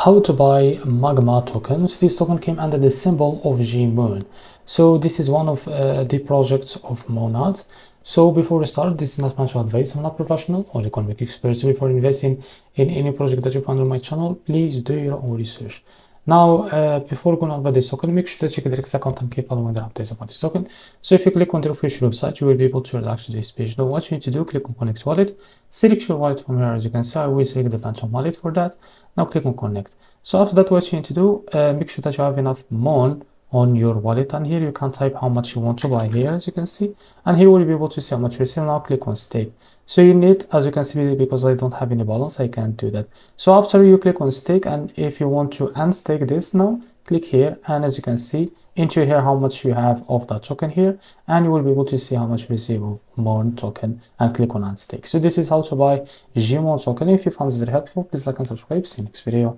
How to buy Magma tokens. This token came under the symbol of gMON. So this is one of the projects of Monad. So before we start, this is not financial advice. I'm not professional or economic expert. So before investing in any project that you find on my channel, please do your own research. Now, before going on with this token, make sure to check the account and keep following the updates about this token. So if you click on the official website, you will be able to relax to this page. Now, what you need to do, click on Connect Wallet. Select your wallet from here. As you can see, I will select the Phantom wallet for that. Now click on Connect. So after that, what you need to do, make sure that you have enough MON on your wallet, and here you can type how much you want to buy here, as you can see, and here you will be able to see how much you receive. Now click on stake. So you need, as you can see, because I don't have any balance, I can't do that. So after you click on stake, and if you want to unstake this now, click here, and as you can see, enter here how much you have of that token here, and you will be able to see how much you receive of MON token, and click on unstake. So this is how to buy gMON token. If you found this very helpful, please like and subscribe. See you next video.